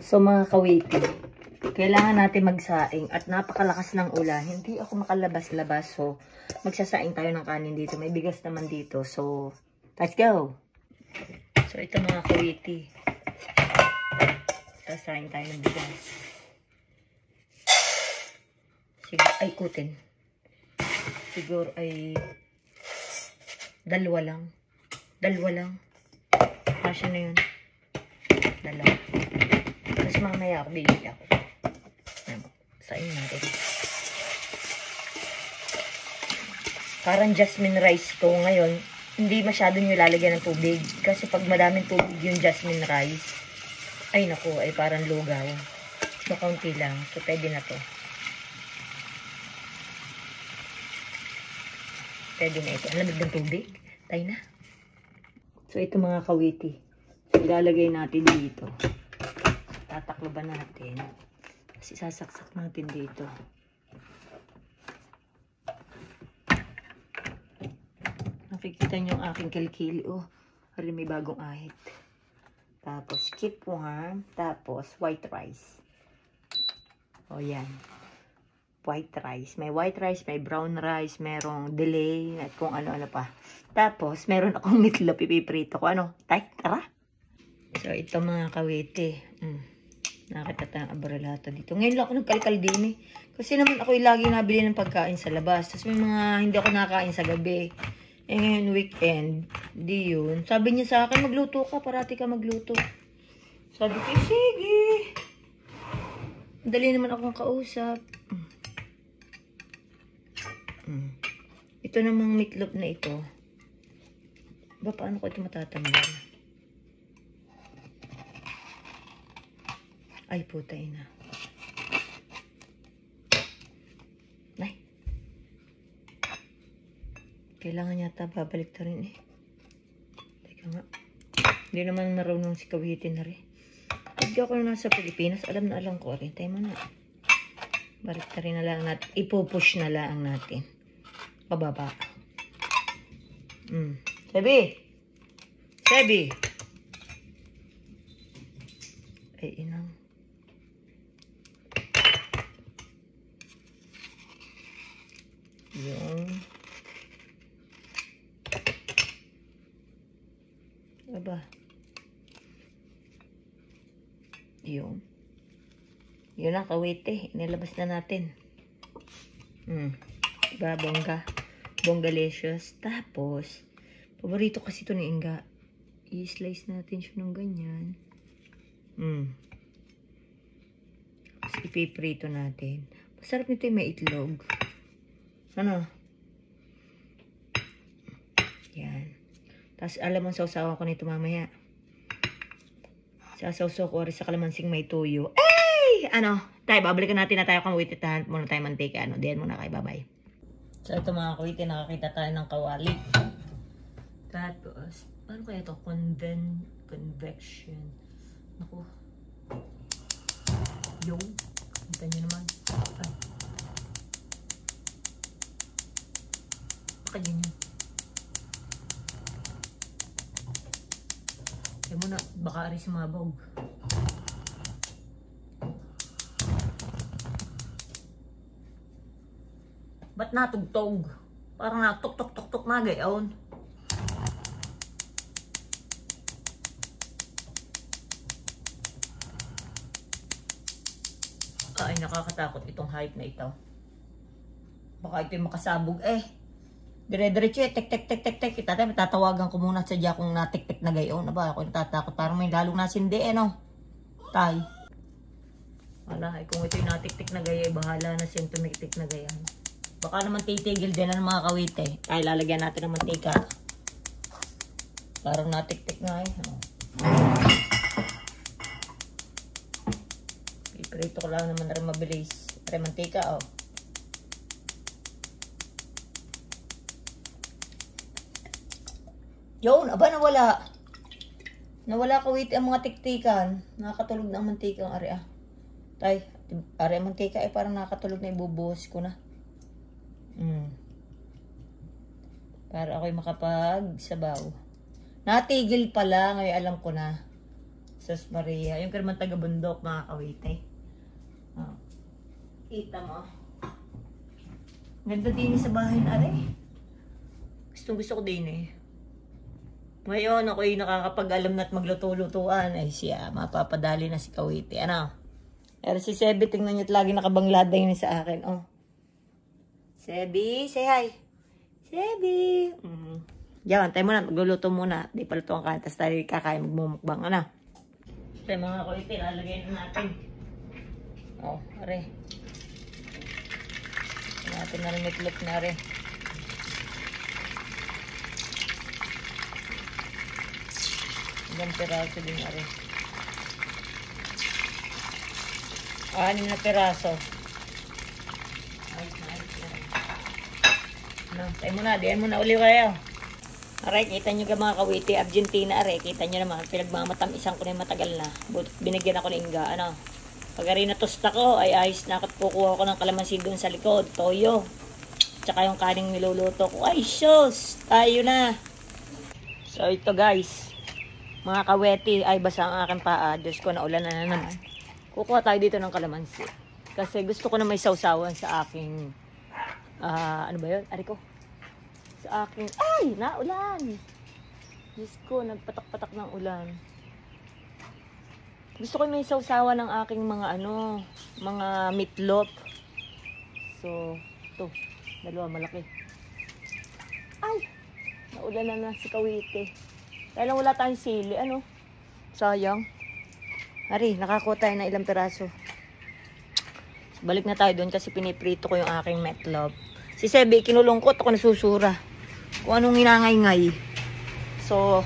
So mga kawiti, kailangan natin magsaing at napakalakas ng ulan. Hindi ako makalabas-labas. So magsasaing tayo ng kanin dito. May bigas naman dito. So let's go! So ito mga kawiti. Sasaing tayo ng bigas. Sige, ay kutin. Siguro ay dalawa lang. Kasya na yun. Dalawa. Tapos mamaya ako, bibili ako. Sain natin. Parang jasmine rice to ngayon. Hindi masyado nyo lalagyan ng tubig. Kasi pag madaming tubig yung jasmine rice, ay naku, ay parang lugaw. So, kaunti lang. So, pwede na to. Pwede na ito. Ang lamig ng tubig. Tayo na. So, ito mga kawiti. Ilalagay natin dito. Tatakloban natin. Kasi sasaksak natin dito. Nakikita nyo ang aking kilikili. Oh, hari may bagong ahit. Tapos, keep warm. Tapos, white rice. O, yan. White rice. May white rice, may brown rice, merong delay, at kung ano-ano pa. Tapos, meron akong meatloaf. Ipiprito ko. Ano? Tara! So, ito mga kawiti. Nakakita tayong abrelata dito. Ngayon lang ako nagkalkal din eh. Kasi naman ako lagi nabili ng pagkain sa labas. Tapos may mga hindi ako nakain sa gabi. Eh ngayon weekend, di yun. Sabi niya sa akin, magluto ka. Parati ka magluto. Sabi ko, sige. Dali naman akong kausap. Ito namang meatloaf na ito. Ba, paano ko ito matatanggal? Ay, putay na. Ay. Kailangan yata babalik ta rin eh. Teka nga. Hindi naman marunong si kawitin na rin. Pag ako na nasa Pilipinas, alam na alam ko rin. Tayo mo na. Balik ta rin na lang natin. Ipupush na lang natin. Pababa. Sebi! Sebi! Ay, inang. Yung aba yun ang kawite, inilabas na natin. Diba, bonggalicious. Tapos paborito kasi ito ni Inga, i-slice natin siya ng ganyan. Tapos ipiprito natin. Masarap nito yung may itlog. Ano? Yan. Tapos, alam mo, sausawan ko nito mamaya. Sasawsaw ko rin sa kalamansing may tuyo. Ay! Ano? Tayo, babalikan natin na tayo kang wititahan. Muna tayo mantika. Ano? Diyan muna kayo. Bye-bye. So, ito mga kawiti, nakakita tayo ng kawali. Tapos, paano kaya ito? Convection. Naku. Yung. Kita nyo naman. Ay. Ganyan. Kaya muna, baka ari sumabog. Ba't natugtog? Parang natuk-tuk-tuk-tuk na gayon. Ay, nakakatakot itong hype na ito. Baka ito yung makasabog eh. Dire-diretso eh, tek-tek-tek-tek-tek. Tatay, matatawagan ko muna sadya kung natik-tek na gayon. Aba, ako natatakot. Parang may lalong nasindi eh, no? Tay. Wala, eh, kung ito yung natik-tek na gaya, bahala na siyang tumik-tik na gayan. Baka naman titigil din ng mga kawite. Ay, lalagyan natin ng mantika. Parang natik-tek nga eh. Iprito ko lang naman na rin mabilis. Pare mantika, oh. Yun, aba nawala. Nawala kawiti ang mga tiktikan. Nakakatulog na ang mantika ang area. Tay, area mantika eh parang nakakatulog na, ibubuhos ko na. Para ako'y makapagsabaw. Natigil pala, ngayon alam ko na. Sus Maria. Yung karman taga-bundok, mga kawite. Oh. Kita mo. Ganda din sa bahay na rin. Gustong gusto ko din eh. Ngayon, ako'y nakakapag-alam na't magluto-lutuan. Ay siya, mapapadali na si Kawite. Ano? Pero si Sebi, tingnan niyo't lagi nakabanglada yun sa akin. Oh. Sebi, say hi. Sebi. Yan, tayo muna. Magluluto muna. Di pa luto ang kain. Tapos tayo kakain magmumukbang. Ano? Kaya mga Kawite, lalagay na natin. Oh, are. Natin na rin itlog na rin. Ilang piraso din na rin. 6 na piraso. Ayos na. Ano, tayo muna. Diyan muna uli kayo. Aray, kita nyo ka mga Kawite. Argentina, aray. Kita nyo naman. Pinagmamatamisan ko na yung matagal na. Binigyan ako ng Inga. Ano? Pag rin natusta ko, ay ayos na ako. Kukuha ko ng kalamansi doon sa likod. Toyo. Tsaka yung kaning niluluto ko. Ay, sus! Tayo na. So, ito guys. Mga kaweti, ay basa ang aking paa. Diyos ko, naulan na naman. Kukuha tayo dito ng kalamansi. Kasi gusto ko na may sausawan sa aking, ano ba yun? Ari ko. Sa aking, ay, naulan! Diyos ko, nagpatak-patak ng ulan. Gusto ko may sausawan ng aking mga, mga meatloaf. So, ito. Dalawa malaki. Ay! Naulan na si Kawite. Dahil lang wala tayong sili, sayang. Ari, nakakuha tayo na ilang piraso. Balik na tayo doon kasi piniprito ko yung aking meatloaf. Si Sebi, kinulungkot ako nasusura. Kung anong hinangay-ngay. So,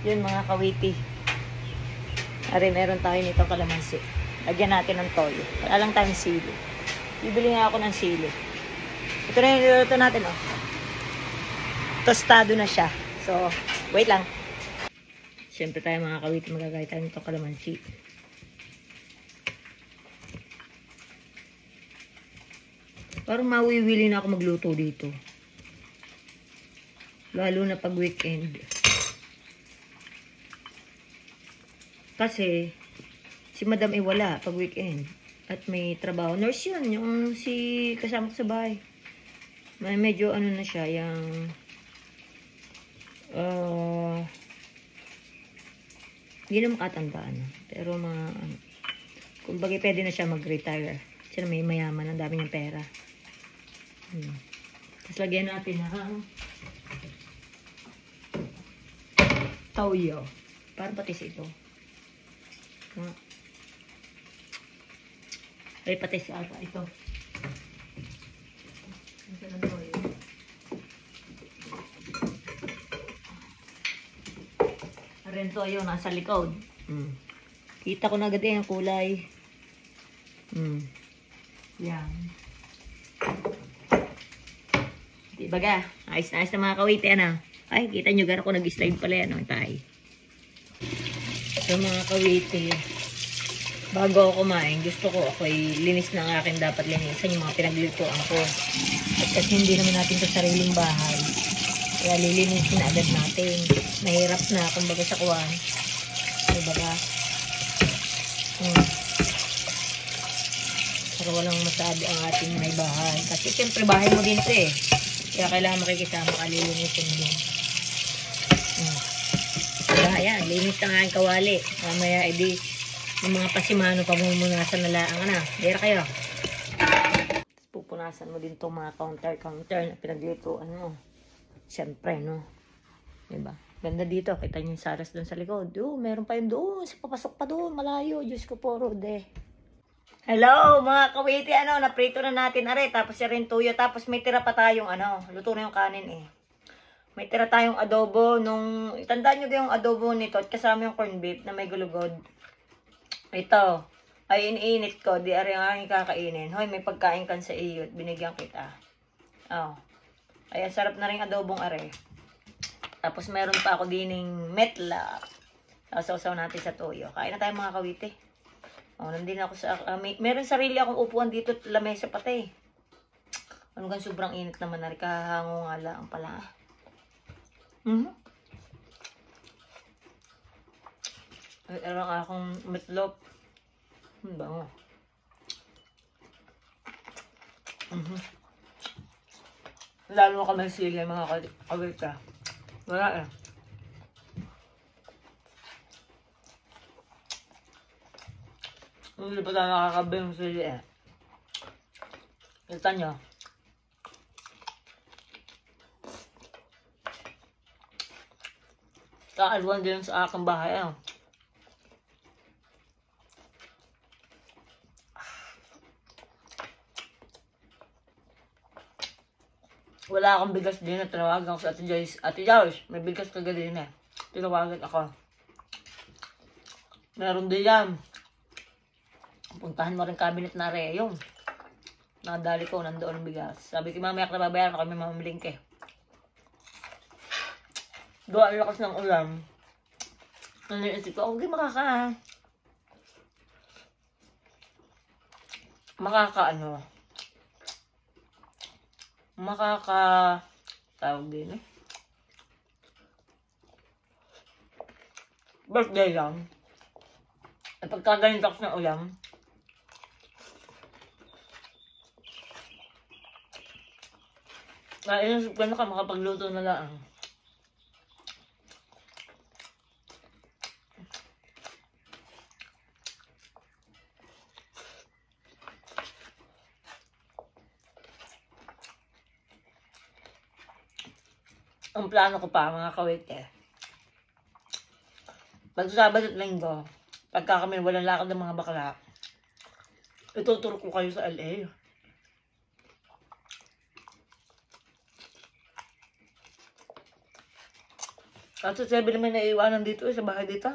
yun mga Kawiti. Ari, meron tayo nito kalamansi. Lagyan natin ng toyo. Wala lang tayong sili. Bibili nga ako ng sili. Ito na yung niluluto natin, Tostado na siya. So, wait lang. Siyempre tayo mga Kawiti, magagaya tayo nito kalamansi. Parang mawiwili na ako magluto dito. Lalo na pag weekend. Kasi, si Madam ay wala pag weekend. At may trabaho. Nurse yun, yung si kasama ko sa bahay. May medyo na siya, yung hindi na makatandaan. Pero kumbaga pwede na siya mag-retire. Siya may mayaman, ang dami niyang pera. Tapos lagyan natin ng toyo. Parang patis ito. Ay, patis ata ito. Ito ng toyo. Rin toyo nasa likod. Kita ko na agad yung kulay. Yan. Diba ga? Ayos na ayos na mga Kawiti, Ay, kita nyo, gara ko nag-slide pala yan, tay. So mga Kawiti, bago ako kumain, gusto ko ako'y linis ng akin dapat linisan yung mga pinaglutuan ko. At kasi hindi naman natin sa sariling bahay. Kaya lilinisin na agad natin. Mahirap na, kumbaga sa kuwan. Diba ga? Pero walang masabi ang ating may bahay. Kasi siyempre bahay mo din ito eh. Kaya kailangan makikisama ka, lilinisin din. Diba, ayan, linis na nga ang kawali. Mamaya, edi, yung mga pasimano, pamumunasan na laang, Dira kayo. Tapos pupunasan mo din itong mga counter na pinaglutuan mo. Siyempre, Diba? Ganda dito. Kita niyo yung saras doon sa likod. Meron pa yun doon. Papasok pa doon. Malayo. Diyos ko po, Rode. Hello, mga Kawiti. Naprito na natin. Tapos siya rin tuyo. Tapos may tira pa tayong, luto na yung kanin eh. May tira tayong adobo. Tandaan nyo yung adobo nito. At kasama yung corned beef na may gulugod. Ito. Ay, iniinit ko. Di ari ang aking kakainin. Hoy, may pagkain kan sa iyo. Binigyan kita. Ay, sarap na rin adobong are. Tapos meron pa ako dining metla. Sausaw natin sa toyo. Kain na tayo mga Kawiti. Nandun ako sa... meron sarili akong upuan dito at lamesa pati. Gan sobrang init naman na rin. Kahango nga lang pala. Ay, ang akong meatloaf. Ang bango. Lalo ka may sili mga kawita. Wala eh. Hindi pa tayo nakakabi yung sili eh. Kita nyo. Kakalwan din sa aking bahay eh. Wala akong bigas din na tinawagan ko sa Ate Joyce. Ate Joyce, may bigas ka din eh. Tinawagan ako. Meron din yan. Puntahan mo rin cabinet na reyong. Nakadali ko, nandoon ang bigas. Sabi ko, mamaya ka nababayaran kami mamamilingke. Doon ang lakas ng ulam. Naniisip ko, okay, tawag din eh. Birthday lang. At pagkagaling takas ng ulam, inisip ko na ka makapagluto na lang. Ang plano ko pa, mga kawite, pag Sabado at Linggo, pagka kami walang lakad ng mga bakla, ituturo ko kayo sa LA. At sa 7 naman naiiwanan dito sa bahay dito.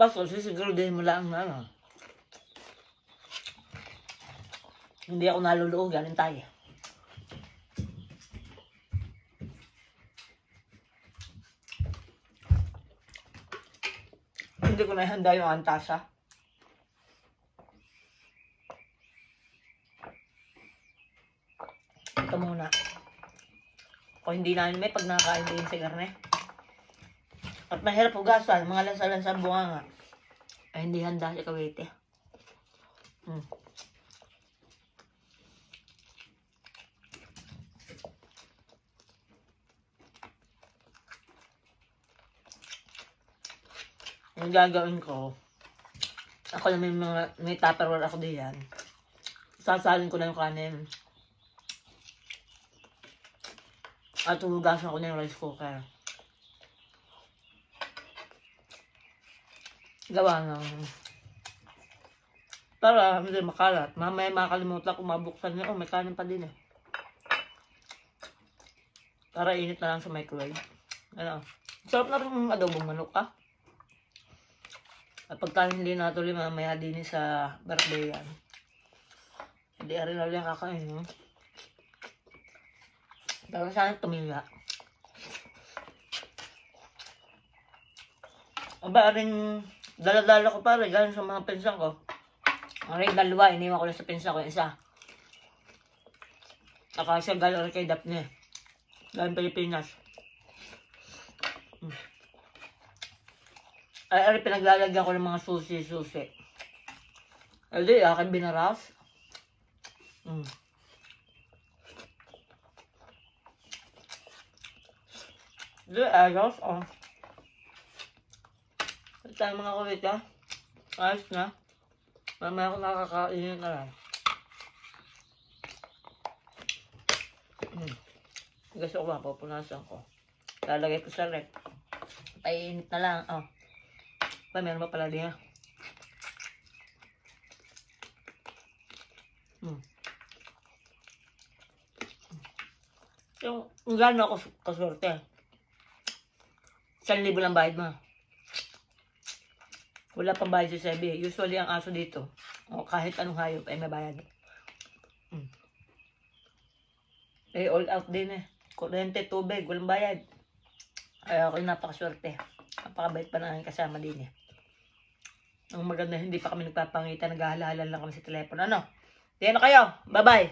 Basta siguro din mo lang na ano. Hindi ako naluluog, galing tayo. Hindi ko nahanda yung antasa. Ito muna. Kung hindi na may pag nakakain din si karne. At mahirap hugasan, mga lansa-lansa bunga nga. Ay hindi handa si kawite. Yung gagawin ko, ako na may tupperware ako diyan. Sasalin ko na yung kanin. At hugasan ko na yung rice cooker. Gawa ng para hindi makalat. Mamaya makalimutan kung mabuksan niya. Oh, may kanin pa din eh. Para init na lang sa microwave. Ano? Sarap na rin yung adobong manok ah. At pagka hindi natuloy mamaya din sa birthday yan. Hindi rin na lang kakain. No? Pero sana tumila. Aba rin dala-dala ko pare, galing sa mga pinsan ko. Ang rin dalawa, iniwan ko lang sa pinsan ko, isa. Saka siya galing kay Daphne. Galing Pilipinas. Ay, pinaglalagyan ko ng mga susi-susi. Hindi, akin binaras. Hindi, ayos, oh. Tayo mga kulit, ha? Ayos na. Mamaya ako nakakainin na lang. Gusto ko ba, pupunasan ko. Lalagay ko sa rep. Painit na lang, oh. Pa, meron pa pala din, ha? Yung gano'n ako kaswerte. 1,000 lang bayad mo. Wala pang bayad sa sabi. Usually ang aso dito, o kahit anong hayop ay may bayad. Eh, all out din eh. Kuryente, tubig, walang bayad. Ay ako yung napakaswerte. Napakabait pa na ang kasama din eh. Ang maganda, hindi pa kami nagpapangitan, naghahalala lang kami sa telepono. Ano? Diyan na kayo. Bye-bye.